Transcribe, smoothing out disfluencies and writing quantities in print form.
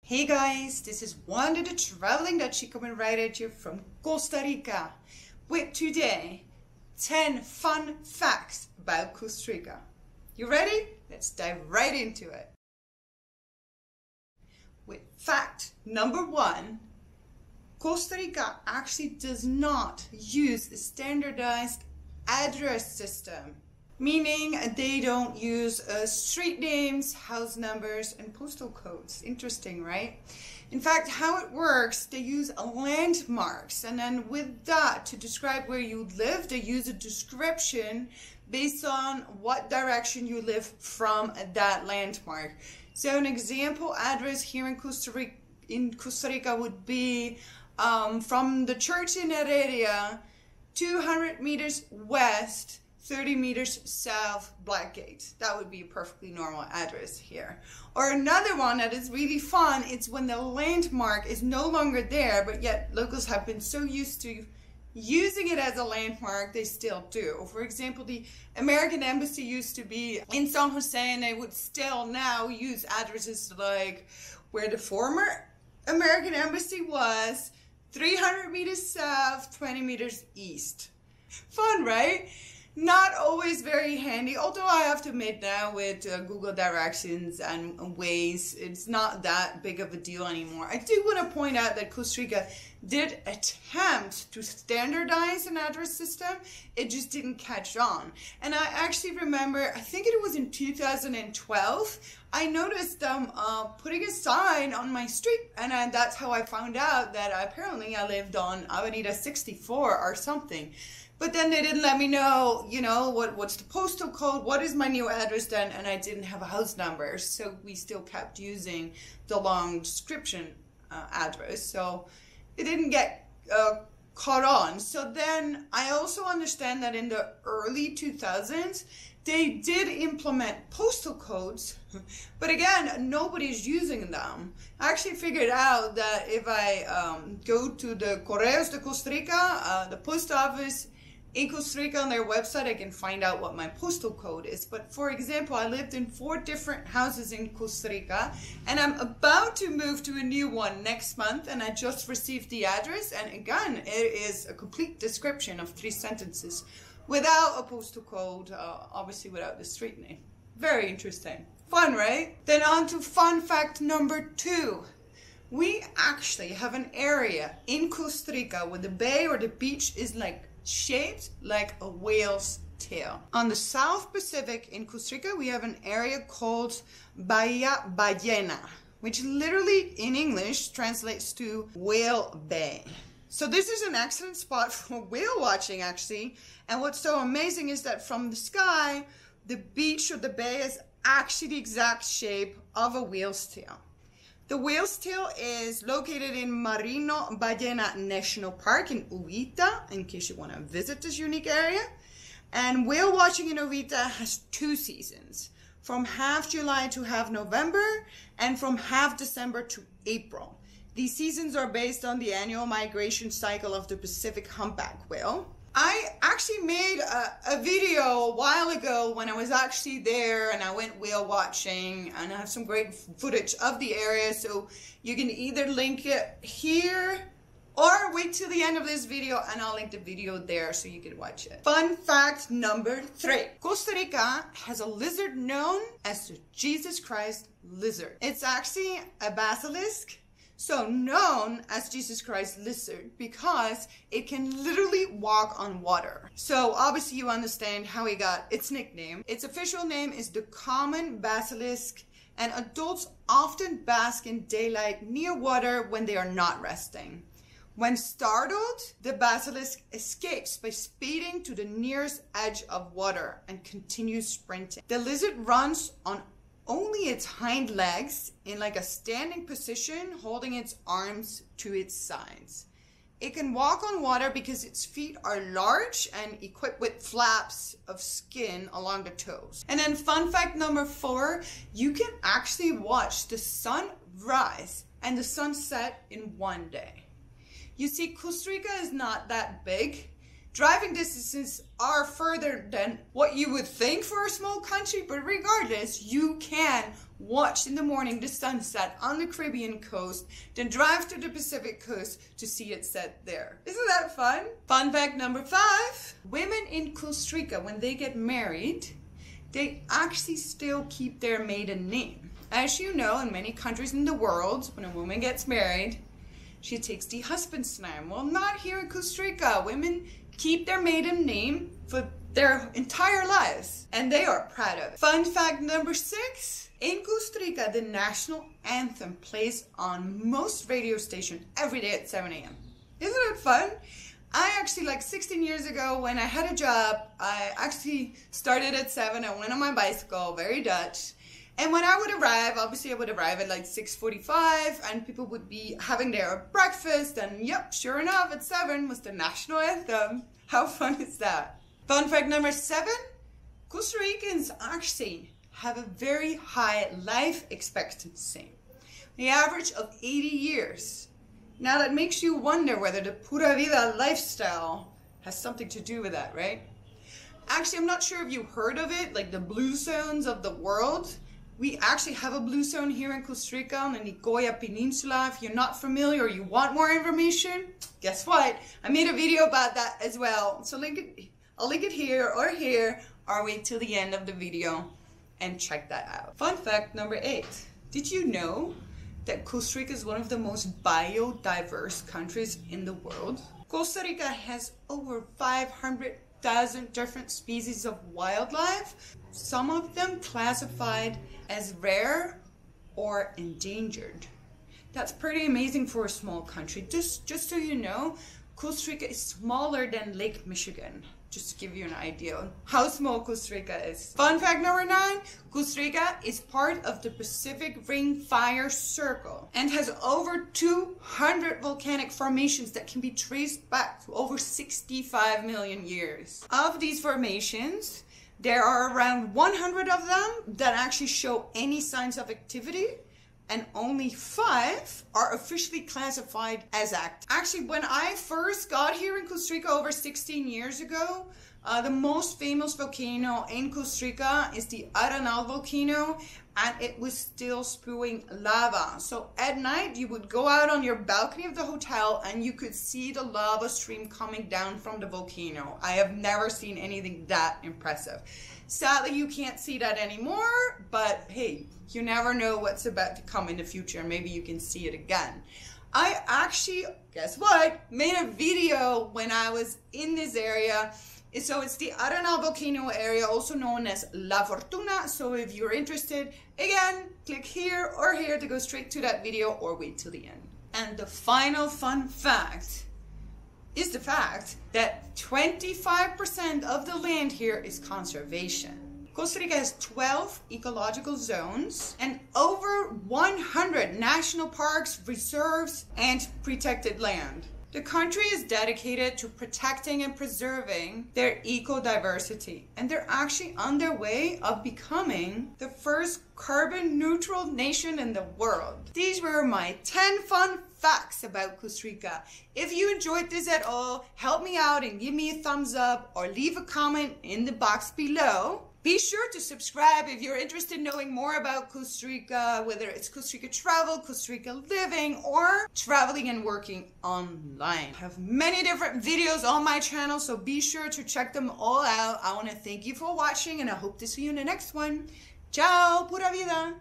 Hey guys, this is Wanda the Traveling Dutchie coming right at you from Costa Rica with today 10 fun facts about Costa Rica. You ready? Let's dive right into it. With fact number 1, Costa Rica actually does not use a standardized address system, meaning they don't use street names, house numbers, and postal codes. Interesting, right? In fact, how it works, they use landmarks, and then with that, to describe where you live, they use a description based on what direction you live from that landmark. So an example address here in Costa Rica would be from the church in that area, 200 meters west, 30 meters south, Blackgate. That would be a perfectly normal address here. Or another one that is really fun, it's when the landmark is no longer there, but yet locals have been so used to using it as a landmark, they still do. For example, the American Embassy used to be in San Jose, and they would still now use addresses like where the former American Embassy was, 300 meters south, 20 meters east. Fun, right? Not always very handy, although I have to admit now with Google Directions and Waze, it's not that big of a deal anymore. I do want to point out that Costa Rica did attempt to standardize an address system. It just didn't catch on. And I actually remember, I think it was in 2012, I noticed them putting a sign on my street, and that's how I found out that apparently I lived on Avenida 64 or something. But then they didn't let me know, what's the postal code, what is my new address then, and I didn't have a house number, so we still kept using the long description address, so it didn't get caught on. So then I also understand that in the early 2000s, they did implement postal codes, but again, nobody's using them. I actually figured out that if I go to the Correos de Costa Rica, the post office in Costa Rica, on their website, I can find out what my postal code is. But for example, I lived in 4 different houses in Costa Rica, and I'm about to move to a new one next month, and I just received the address, and again, it is a complete description of 3 sentences without a postal code, obviously without the street name. Very interesting. Fun, right? Then on to fun fact number 2. We actually have an area in Costa Rica where the bay or the beach is shaped like a whale's tail. On the South Pacific in Costa Rica, we have an area called Bahía Ballena, which literally in English translates to whale bay. So this is an excellent spot for whale watching, actually. And what's so amazing is that from the sky, the beach or the bay is actually the exact shape of a whale's tail. The whale's tail is located in Marino Ballena National Park in Uvita, in case you want to visit this unique area. And whale watching in Uvita has 2 seasons, from half July to half November, and from half December to April. These seasons are based on the annual migration cycle of the Pacific humpback whale. I actually made a video a while ago when I was actually there, and I went whale watching, and I have some great footage of the area, so you can either link it here or wait till the end of this video and I'll link the video there so you can watch it. Fun fact number 3. Costa Rica has a lizard known as the Jesus Christ lizard. It's actually a basilisk, so known as Jesus Christ lizard because it can literally walk on water. So obviously you understand how it got its nickname. Its official name is the common basilisk, and adults often bask in daylight near water when they are not resting. When startled, the basilisk escapes by speeding to the nearest edge of water and continues sprinting. The lizard runs on only its hind legs in a standing position, holding its arms to its sides. It can walk on water because its feet are large and equipped with flaps of skin along the toes. And then fun fact number 4, you can actually watch the sun rise and the sun set in one day. You see, Costa Rica is not that big. Driving distances are further than what you would think for a small country, but regardless, you can watch in the morning the sunset on the Caribbean coast, then drive to the Pacific coast to see it set there. Isn't that fun? Fun fact number 5, women in Costa Rica, when they get married, they actually still keep their maiden name. As you know, in many countries in the world, when a woman gets married, she takes the husband's name. Well, not here in Costa Rica. Women keep their maiden name for their entire lives, and they are proud of it. Fun fact number 6, in Costa Rica, the national anthem plays on most radio stations every day at 7 a.m. Isn't it fun? I actually, like 16 years ago, when I had a job, I actually started at 7. I went on my bicycle, very Dutch. And when I would arrive, obviously I would arrive at like 6:45, and people would be having their breakfast, and yep, sure enough, at 7 was the national anthem. How fun is that? Fun fact number 7, Costa Ricans actually have a very high life expectancy, the average of 80 years. Now that makes you wonder whether the pura vida lifestyle has something to do with that, right? Actually, I'm not sure if you heard of it, like the blue zones of the world. We actually have a blue zone here in Costa Rica on the Nicoya Peninsula. If you're not familiar or you want more information, guess what? I made a video about that as well. So I'll link it here, or wait till the end of the video and check that out. Fun fact number 8. Did you know that Costa Rica is one of the most biodiverse countries in the world? Costa Rica has over 500,000 different species of wildlife, some of them classified as rare or endangered. That's pretty amazing for a small country. Just so you know, Costa Rica is smaller than Lake Michigan, just to give you an idea on how small Costa Rica is. Fun fact number 9, Costa Rica is part of the Pacific Ring Fire Circle and has over 200 volcanic formations that can be traced back to over 65 million years. Of these formations, there are around 100 of them that actually show any signs of activity, and only 5 are officially classified as active. Actually, when I first got here in Costa Rica over 16 years ago, the most famous volcano in Costa Rica is the Arenal volcano, and it was still spewing lava. So at night, you would go out on your balcony of the hotel and you could see the lava stream coming down from the volcano. I have never seen anything that impressive. Sadly, you can't see that anymore, but hey, you never know what's about to come in the future, and maybe you can see it again. I actually, guess what, made a video when I was in this area. So it's the Arenal volcano area, also known as La Fortuna. So if you're interested, again, click here or here to go straight to that video, or wait till the end. And the final fun fact is the fact that 25% of the land here is conservation. Costa Rica has 12 ecological zones and over 100 national parks, reserves, and protected land. The country is dedicated to protecting and preserving their eco-diversity, and they're actually on their way of becoming the first carbon neutral nation in the world. These were my 10 fun facts about Costa Rica. If you enjoyed this at all, help me out and give me a thumbs up or leave a comment in the box below. Be sure to subscribe if you're interested in knowing more about Costa Rica, whether it's Costa Rica travel, Costa Rica living, or traveling and working online. I have many different videos on my channel, so be sure to check them all out. I want to thank you for watching, and I hope to see you in the next one. Ciao, pura vida!